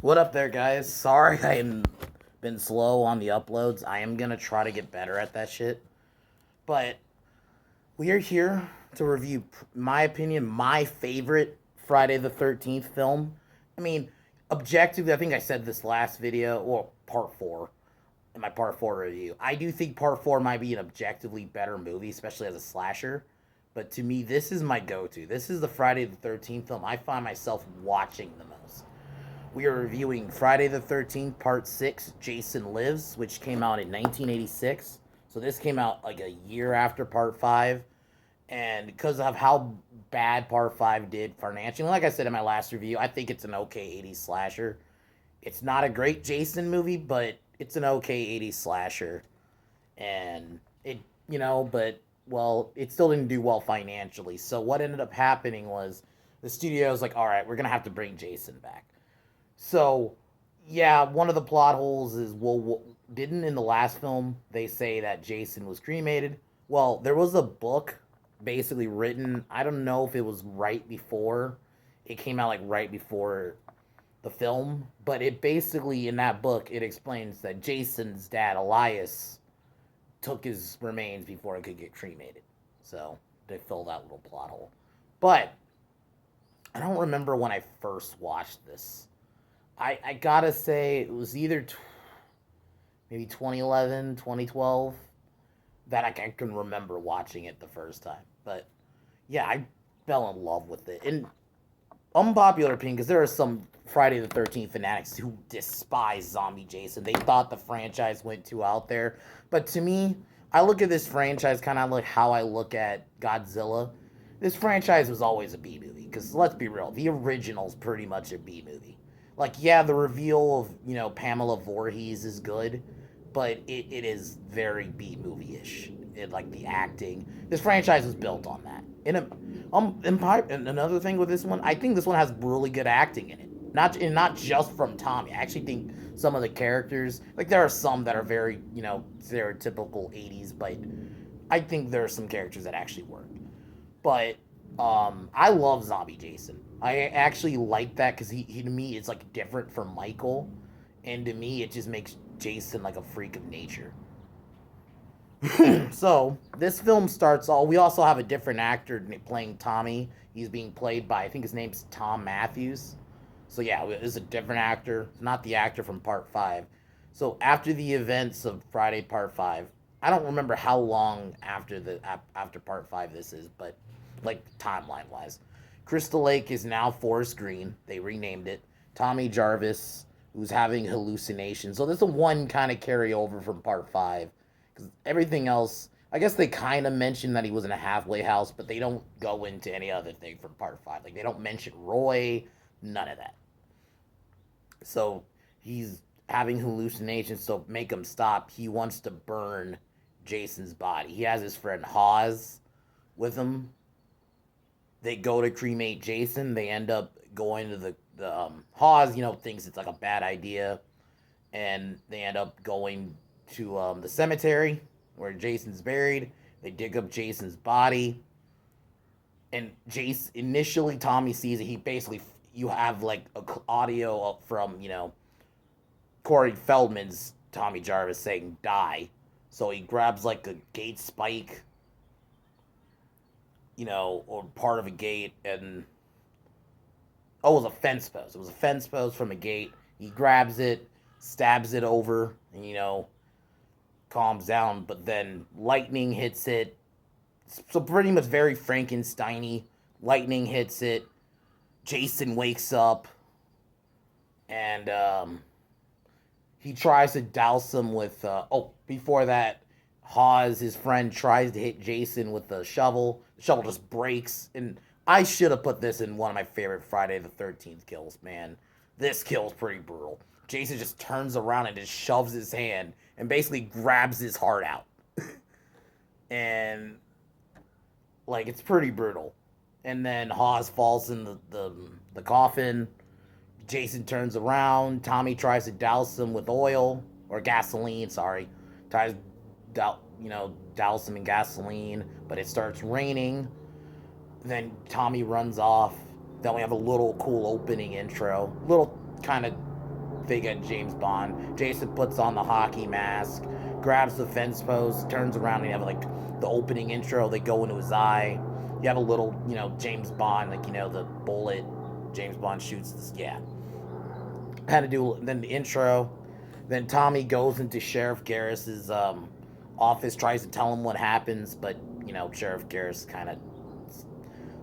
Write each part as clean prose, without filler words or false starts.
What up there, guys? Sorry I've been slow on the uploads. I am gonna try to get better at that shit. But we are here to review, my opinion, my favorite Friday the 13th film. I mean, objectively, I think I said this last video, or part four, in my part four review. I do think part four might be an objectively better movie, especially as a slasher. But to me, this is my go to. This is the Friday the 13th film I find myself watching the most. We are reviewing Friday the 13th, Part 6, Jason Lives, which came out in 1986. So this came out like a year after Part 5. And because of how bad Part 5 did financially, like I said in my last review, I think it's an okay 80s slasher. It's not a great Jason movie, but it's an okay 80s slasher. And but, well, it still didn't do well financially. So what ended up happening was the studio was like, all right, we're going to have to bring Jason back. So, yeah, one of the plot holes is, well, didn't in the last film they say that Jason was cremated? Well, there was a book basically written. I don't know if it was right before it came out, like right before the film, but it basically in that book it explains that Jason's dad Elias took his remains before it could get cremated. So they filled that little plot hole. But I don't remember when I first watched this. I gotta say it was either maybe 2011, 2012 that I can remember watching it the first time. But yeah, I fell in love with it. And unpopular opinion, because there are some Friday the 13th fanatics who despise Zombie Jason. They thought the franchise went too out there. But to me, I look at this franchise kind of like how I look at Godzilla. This franchise was always a B movie. Because let's be real, the original's pretty much a B movie. Like, yeah, the reveal of, Pamela Voorhees is good, but it is very B movie ish. Like the acting. This franchise was built on that. And another thing with this one, I think this one has really good acting in it. Not just from Tommy. I actually think some of the characters, like there are some that are very stereotypical '80s, but I think there are some characters that actually work. But I love Zombie Jason. I actually like that because he to me is like different from Michael, and to me it just makes Jason like a freak of nature. So this film starts all. We also have a different actor playing Tommy. He's being played by, I think his name's Tom Matthews. So yeah, it's a different actor, not the actor from Part Five. So after the events of Friday Part Five, I don't remember how long after Part Five this is, but like timeline wise, Crystal Lake is now Forest Green. They renamed it. Tommy Jarvis, who's having hallucinations. So there's a one kind of carryover from Part Five, because everything else, I guess they kind of mention that he was in a halfway house, but they don't go into any other thing from Part Five. Like they don't mention Roy, none of that. So he's having hallucinations. So make him stop. He wants to burn Jason's body. He has his friend Hawes with him. They go to cremate Jason. They end up going to the Hawes. Thinks it's like a bad idea, and they end up going to the cemetery where Jason's buried. They dig up Jason's body, and Jason initially Tommy sees it. He basically, you have like a audio from Corey Feldman's Tommy Jarvis saying die. So he grabs like a gate spike, or part of a gate, and oh, it was a fence post. It was a fence post from a gate. He grabs it, stabs it over, and calms down. But then lightning hits it. So pretty much very Frankensteiny. Lightning hits it. Jason wakes up, and he tries to douse him with. Before that, Hawes, his friend, tries to hit Jason with the shovel. The shovel just breaks, and I should have put this in one of my favorite Friday the 13th kills, man. This kill is pretty brutal. Jason just turns around and just shoves his hand and basically grabs his heart out. And, like, it's pretty brutal. And then Hawes falls in the coffin. Jason turns around. Tommy tries to douse him with oil or gasoline. Sorry, tries douse him in gasoline, but it starts raining. Then Tommy runs off. Then we have a little cool opening intro. Little kind of they get James Bond. Jason puts on the hockey mask, grabs the fence post, turns around, and you have like the opening intro. They go into his eye. You have a little, James Bond, like the bullet. James Bond shoots this. Yeah, had to do then the intro. Then Tommy goes into Sheriff Garris's office, tries to tell him what happens, but Sheriff Garris kind of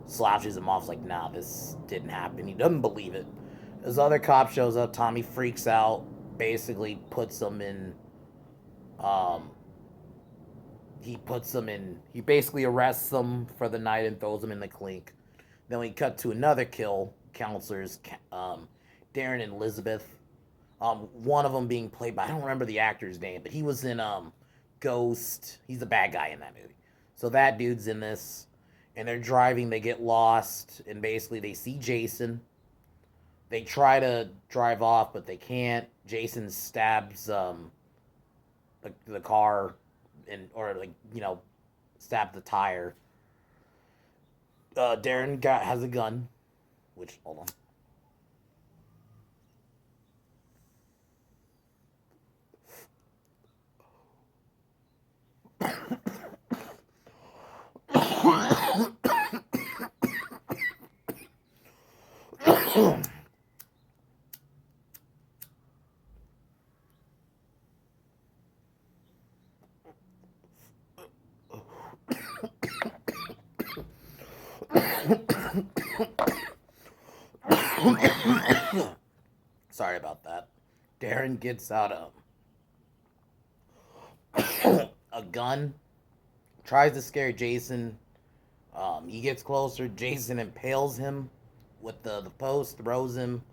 slouches him off, like, nah, this didn't happen. He doesn't believe it. His other cop shows up. Tommy freaks out, basically puts him in. Um, he basically arrests them for the night and throws them in the clink. Then we cut to another kill. Counselors, Darren and Elizabeth. One of them being played by, I don't remember the actor's name, but he was in Ghost. He's the bad guy in that movie. So that dude's in this, and they're driving. They get lost, and basically they see Jason. They try to drive off, but they can't. Jason stabs the car, stab the tire. Darren has a gun, which, hold on. Sorry about that. Darren gets out a gun, tries to scare Jason. He gets closer. Jason impales him with the post, throws him,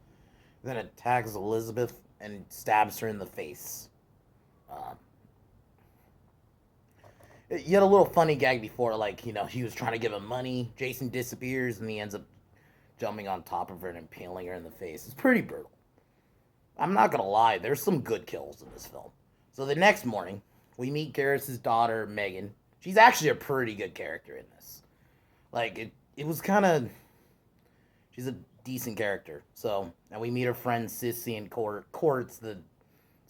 then attacks Elizabeth and stabs her in the face. Um, you had a little funny gag before, like, he was trying to give him money. Jason disappears and he ends up jumping on top of her and impaling her in the face. It's pretty brutal. I'm not gonna lie, there's some good kills in this film. So the next morning, we meet Garris's daughter, Megan. She's actually a pretty good character in this. Like, it was kind of... She's a decent character. So, and we meet her friend Sissy and Court. Court's the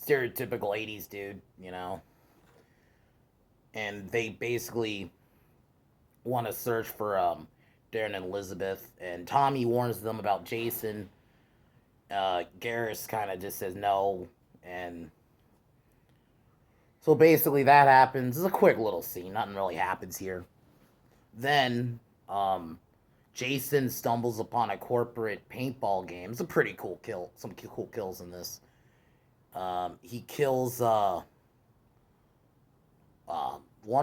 stereotypical 80s dude, And they basically want to search for Darren and Elizabeth. And Tommy warns them about Jason. Garris kind of just says no. And so basically that happens. It's a quick little scene. Nothing really happens here. Then Jason stumbles upon a corporate paintball game. It's a pretty cool kill. Some cool kills in this. He kills one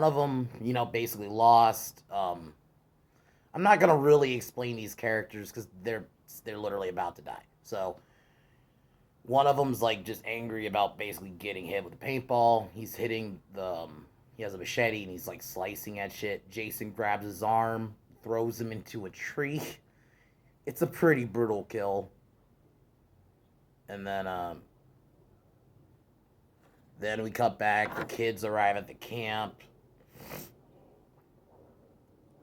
of them, basically lost. I'm not gonna really explain these characters because they're literally about to die. So one of them's like just angry about basically getting hit with a paintball. He's hitting he has a machete and he's like slicing at shit. Jason grabs his arm, throws him into a tree. It's a pretty brutal kill. And then we cut back. The kids arrive at the camp.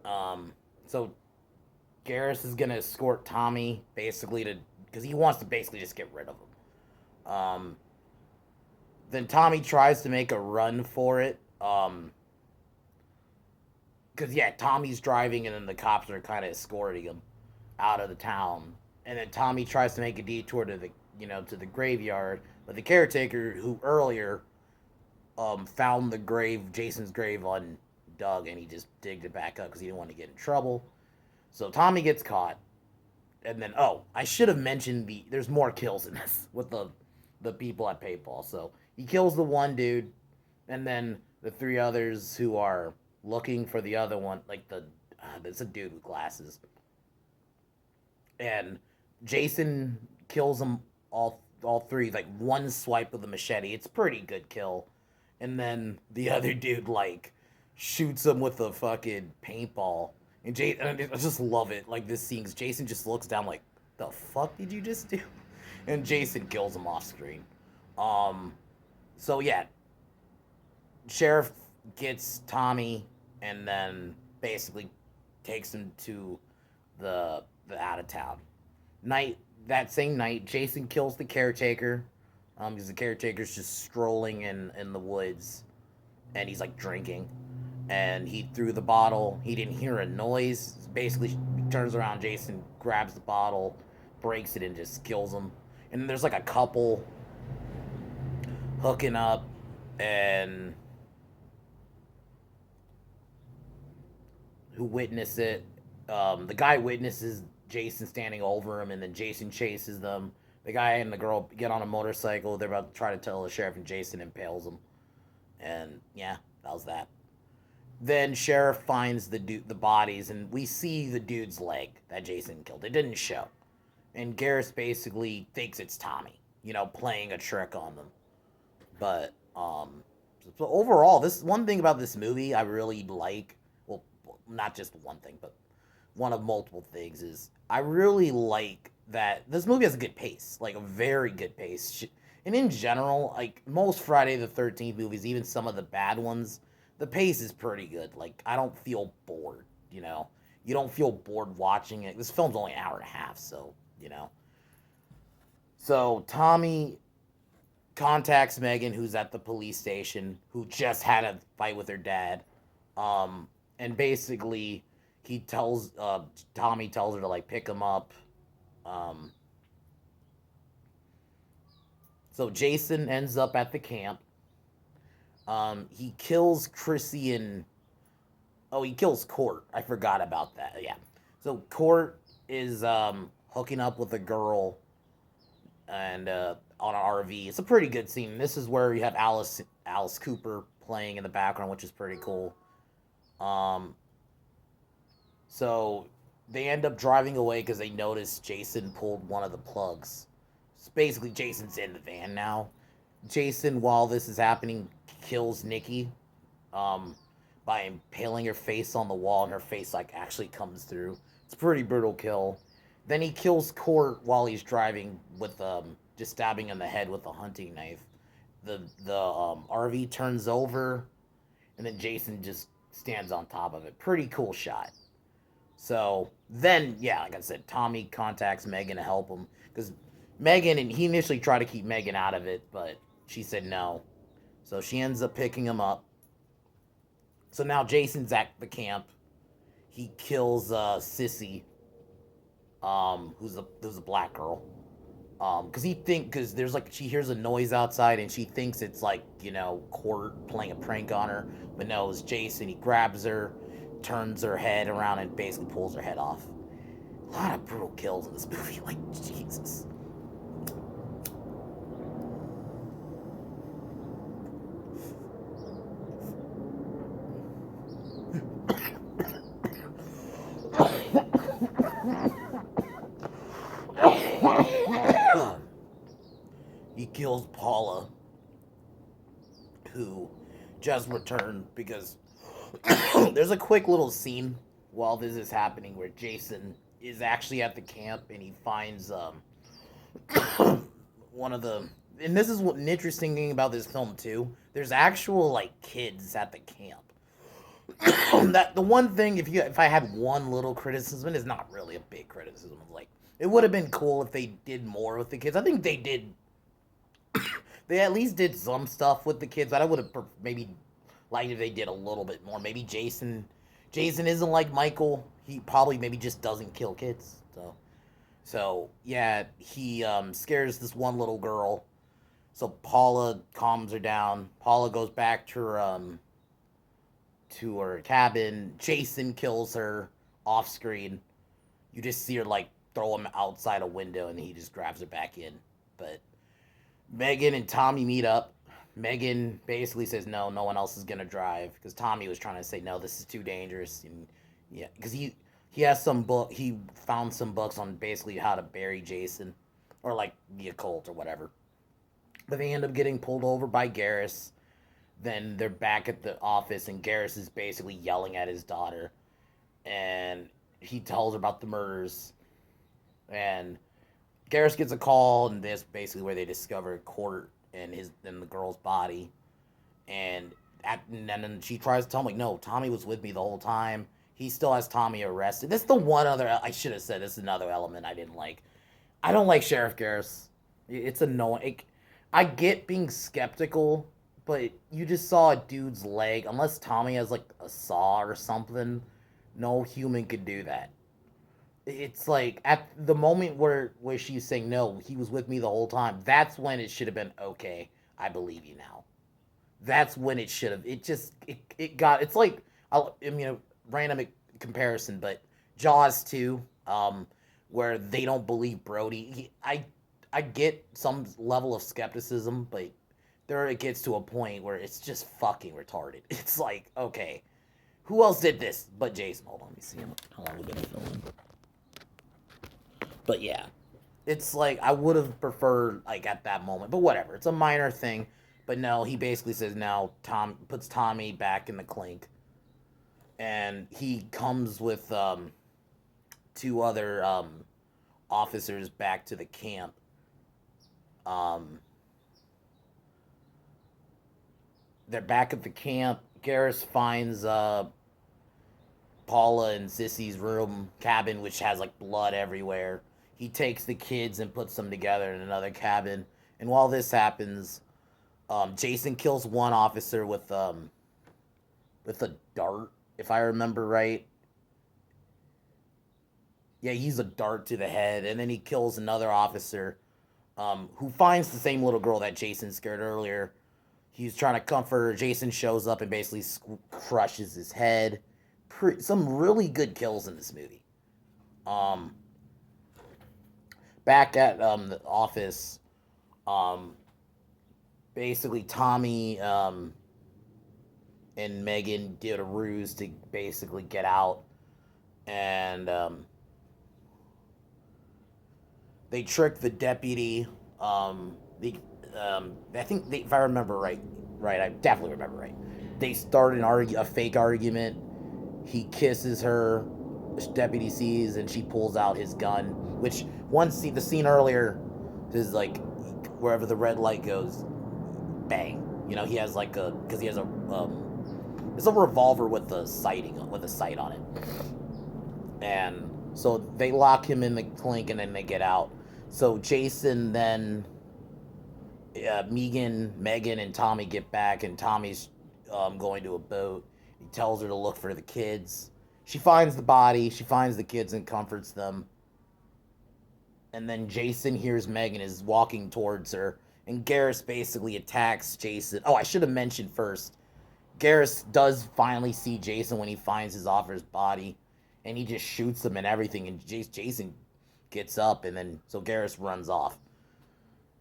So Garris is gonna escort Tommy basically because he wants to basically just get rid of him. Then Tommy tries to make a run for it. Because Tommy's driving and then the cops are kind of escorting him out of the town. And then Tommy tries to make a detour to the graveyard, but the caretaker who earlier found Jason's grave undug, and he just digged it back up because he didn't want to get in trouble. So Tommy gets caught, and then I should have mentioned there's more kills in this with the people at paintball. So he kills the one dude, and then the three others who are looking for the other one, like there's a dude with glasses, and Jason kills them all three, like one swipe of the machete. It's a pretty good kill. And then the other dude shoots him with a fucking paintball. And I just love it. Like this scene, Jason just looks down like, the fuck did you just do? And Jason kills him off screen. So Sheriff gets Tommy and then basically takes him to the out of town. That same night, Jason kills the caretaker. Because the caretaker's just strolling in the woods, and he's like drinking, and he threw the bottle. He didn't hear a noise. Basically, he turns around. Jason grabs the bottle, breaks it, and just kills him. And then there's like a couple hooking up, and who witness it. The guy witnesses Jason standing over him, and then Jason chases them. The guy and the girl get on a motorcycle. They're about to try to tell the sheriff, and Jason impales them. And yeah, that was that. Then sheriff finds the bodies, and we see the dude's leg that Jason killed. It didn't show, and Garrus basically thinks it's Tommy, playing a trick on them. But so overall, this one thing about this movie I really like. Well, not just one thing, but one of multiple things is I really like that this movie has a good pace, like a very good pace. And in general, like most Friday the 13th movies, even some of the bad ones, the pace is pretty good. Like I don't feel bored, you know. You don't feel bored watching it. This film's only an hour and a half, so, you know. So Tommy contacts Megan, who's at the police station, who just had a fight with her dad. And basically, he tells Tommy tells her to like pick him up. Um, so Jason ends up at the camp. He kills Chrissy and he kills Court. I forgot about that. Yeah. So Court is hooking up with a girl and on an RV. It's a pretty good scene. This is where you have Alice Cooper playing in the background, which is pretty cool. Um, so they end up driving away because they notice Jason pulled one of the plugs. So basically, Jason's in the van now. Jason, while this is happening, kills Nikki um, by impaling her face on the wall, and her face like actually comes through. It's a pretty brutal kill. Then he kills Court while he's driving with just stabbing in the head with a hunting knife. The RV turns over, and then Jason just stands on top of it. Pretty cool shot. So then, yeah, like I said, Tommy contacts Megan to help him because Megan and he initially tried to keep Megan out of it, but she said no. So she ends up picking him up. So now Jason's at the camp. He kills Sissy, who's a black girl. Because there's like she hears a noise outside and she thinks it's like Court playing a prank on her, but no, it's Jason. He grabs her, turns her head around, and basically pulls her head off. A lot of brutal kills in this movie, like Jesus. He kills Paula, who just returned because there's a quick little scene while this is happening where Jason is actually at the camp and he finds one of the and this is what an interesting thing about this film too. There's actual like kids at the camp. That the one thing if I had one little criticism, it's not really a big criticism. Like it would have been cool if they did more with the kids. I think they did. They at least did some stuff with the kids. I would have maybe liked if they did a little bit more. Maybe Jason. Jason isn't like Michael. He probably maybe just doesn't kill kids. So yeah, he scares this one little girl. So Paula calms her down. Paula goes back to her cabin. Jason kills her off screen. You just see her like throw him outside a window, and he just grabs her back in. But Megan and Tommy meet up. Megan basically says no one else is gonna drive because Tommy was trying to say no, this is too dangerous, and yeah, because he has some book. He found some books on basically how to bury Jason, or like the occult or whatever. But they end up getting pulled over by Garrus. Then they're back at the office, and Garrus is basically yelling at his daughter, and he tells her about the murders, and Garrus gets a call, and this basically where they discover Court and the girl's body, and then she tries to tell him like, no, Tommy was with me the whole time. He still has Tommy arrested. This is the one other I should have said. This is another element I didn't like. I don't like Sheriff Garrus. It's annoying. I get being skeptical, but you just saw a dude's leg. Unless Tommy has like a saw or something, no human could do that. It's like at the moment where she's saying no, he was with me the whole time. That's when it should have been okay. I believe you now. That's when it should have. It just it got. It's like I mean a random comparison, but Jaws 2, where they don't believe Brody. I get some level of skepticism, but there it gets to a point where it's just fucking retarded. It's like okay, who else did this but Jason? Hold on, let me see how long we've been filming. But yeah, it's like I would have preferred like at that moment, but whatever. It's a minor thing. But no, he basically says now Tom puts Tommy back in the clink, and he comes with two other officers back to the camp. Um, they're back at the camp. Garrus finds Paula and Sissy's room cabin, which has like blood everywhere. He takes the kids and puts them together in another cabin. And while this happens, Jason kills one officer with a dart, if I remember right. Yeah, he's a dart to the head, and then he kills another officer who finds the same little girl that Jason scared earlier. He's trying to comfort her. Jason shows up and basically crushes his head. Some really good kills in this movie. Um, Back at the office, um, basically Tommy and Megan did a ruse to basically get out, and they tricked the deputy. I think if I remember right, I definitely remember right. They start a fake argument. He kisses her. The deputy sees, and she pulls out his gun. Which the scene earlier is like wherever the red light goes, bang. You know, he has like a because he has a it's a revolver with a sight on it, and so they lock him in the clink, and then they get out. So Jason then Megan, and Tommy get back, and Tommy's going to a boat. He tells her to look for the kids. She finds the body. She finds the kids and comforts them. And then Jason hears Megan is walking towards her, and Garrus basically attacks Jason. Oh, I should have mentioned first. Garrus does finally see Jason when he finds his officer's body, and he just shoots him and everything. And Jason gets up, and then so Garrus runs off.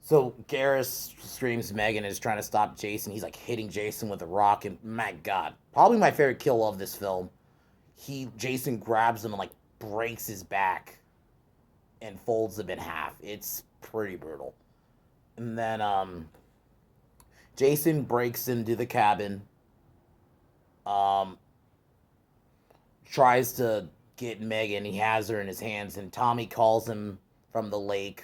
So Garrus screams Megan is trying to stop Jason. He's like hitting Jason with a rock, and my God, probably my favorite kill of this film. Jason grabs him and like breaks his back and folds him in half. It's pretty brutal. And then Jason breaks into the cabin, um, tries to get Megan. He has her in his hands, and Tommy calls him from the lake,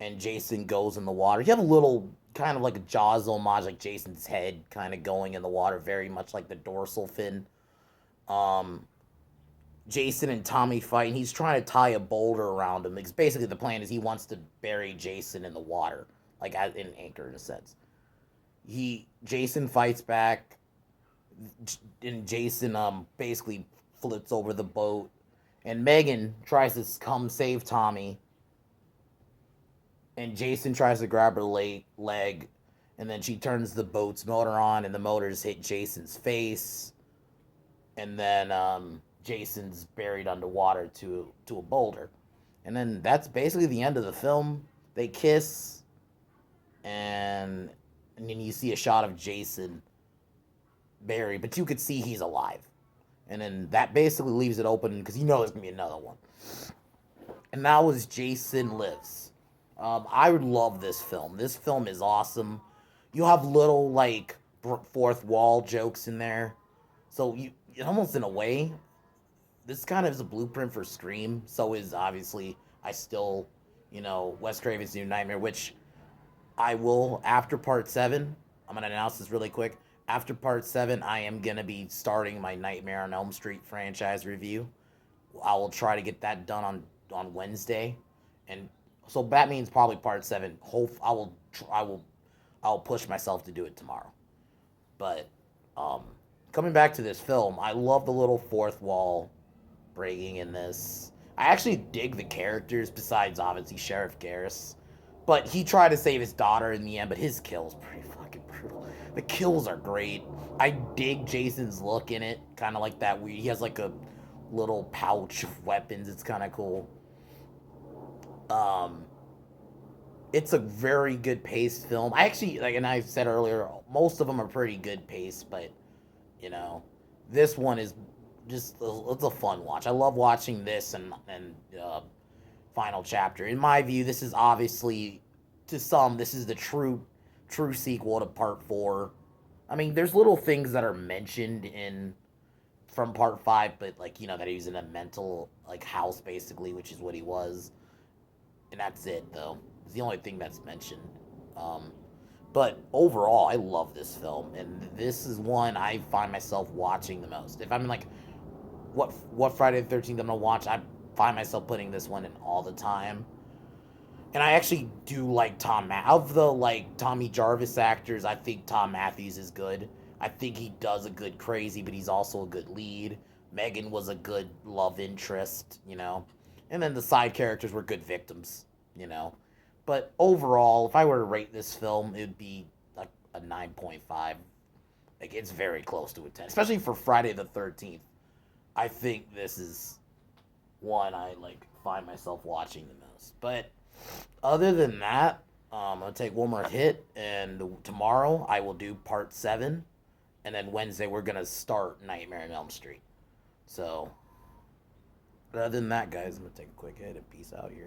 and Jason goes in the water. You have a little kind of like a Jaws homage, like Jason's head kind of going in the water, very much like the dorsal fin. Um, Jason and Tommy fight, and he's trying to tie a boulder around him. Because basically, the plan is he wants to bury Jason in the water, like in Anchor, in a sense. Jason fights back, and Jason basically flips over the boat, and Megan tries to come save Tommy, and Jason tries to grab her leg, and then she turns the boat's motor on, and the motors hit Jason's face, and then Jason's buried underwater to a boulder, and then that's basically the end of the film. They kiss, and then you see a shot of Jason buried, but you could see he's alive, and then that basically leaves it open because you know there's gonna be another one, and that was Jason Lives. I would love this film. This film is awesome. You have little like fourth wall jokes in there, so you almost in a way this kind of is a blueprint for Scream. So is obviously I still, Wes Craven's New Nightmare, which I will after part seven. I'm gonna announce this really quick. After part seven, I am gonna be starting my Nightmare on Elm Street franchise review. I will try to get that done on Wednesday, and so that means probably part seven. I will I'll push myself to do it tomorrow. But um, coming back to this film, I love the little fourth wall breaking in this. I actually dig the characters besides obviously Sheriff Garrus. But he tried to save his daughter in the end, but his kill's pretty fucking brutal. The kills are great. I dig Jason's look in it, kind of like that weird. He has like a little pouch of weapons. It's kind of cool. Um, it's a very good paced film. I actually like, and I said earlier, most of them are pretty good paced, but you know, this one is just it's a fun watch. I love watching this and final chapter. In my view, this is obviously to some this is the true sequel to part 4. I mean, there's little things that are mentioned in from part 5, but like, that he was in a mental like house basically, which is what he was. And that's it though. It's the only thing that's mentioned. Um but overall, I love this film, and this is one I find myself watching the most. If I'm like, what Friday the 13th I'm gonna watch, I find myself putting this one in all the time. And I actually do like of the like Tommy Jarvis actors. I think Tom Matthews is good. I think he does a good crazy, but he's also a good lead. Megan was a good love interest, and then the side characters were good victims, you know. But overall, if I were to rate this film, it would be like a 9.5. Like, it's very close to a 10, especially for Friday the 13th. I think this is one I like find myself watching the most. But other than that, I'm gonna take one more hit, and tomorrow I will do part 7, and then Wednesday we're gonna start Nightmare on Elm Street. So, other than that, guys, I'm gonna take a quick hit and peace out here.